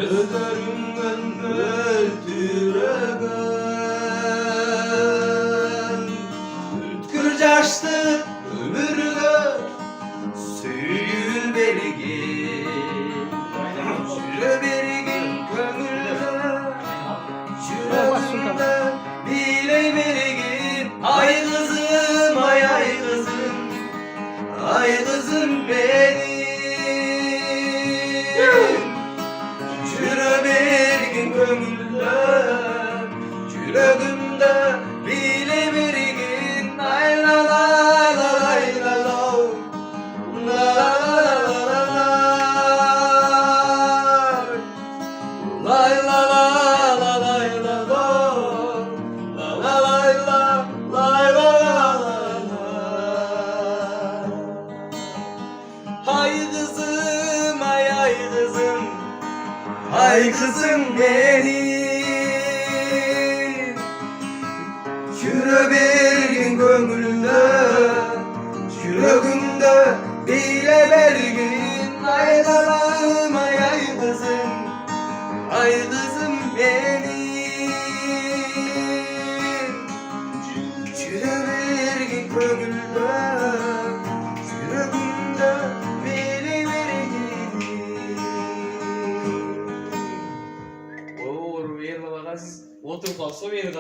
Gözlerimden öldüregen Kırcaştı ömürde Süyül berigin Şüre berigin kömürde Şüre bile berigin Ay kızım ay ay kızım Ay kızım benim Şüre berigin kömürde Yüreğimde bile berigin Ay la la la lay la la La la la la Lay la la la lay la la La la lay la lay la la Hay kızım ay ay kızım Ay kızım benim Şüre bergin gönlümde Yüreğimde bile bergin Ay lalım ay ay kızım Ay kızım benim Şüre bergin gönlümde Yüreğimde bile bergin Oğlum, bir yerine bakasın. Oturup kalksa bir yerine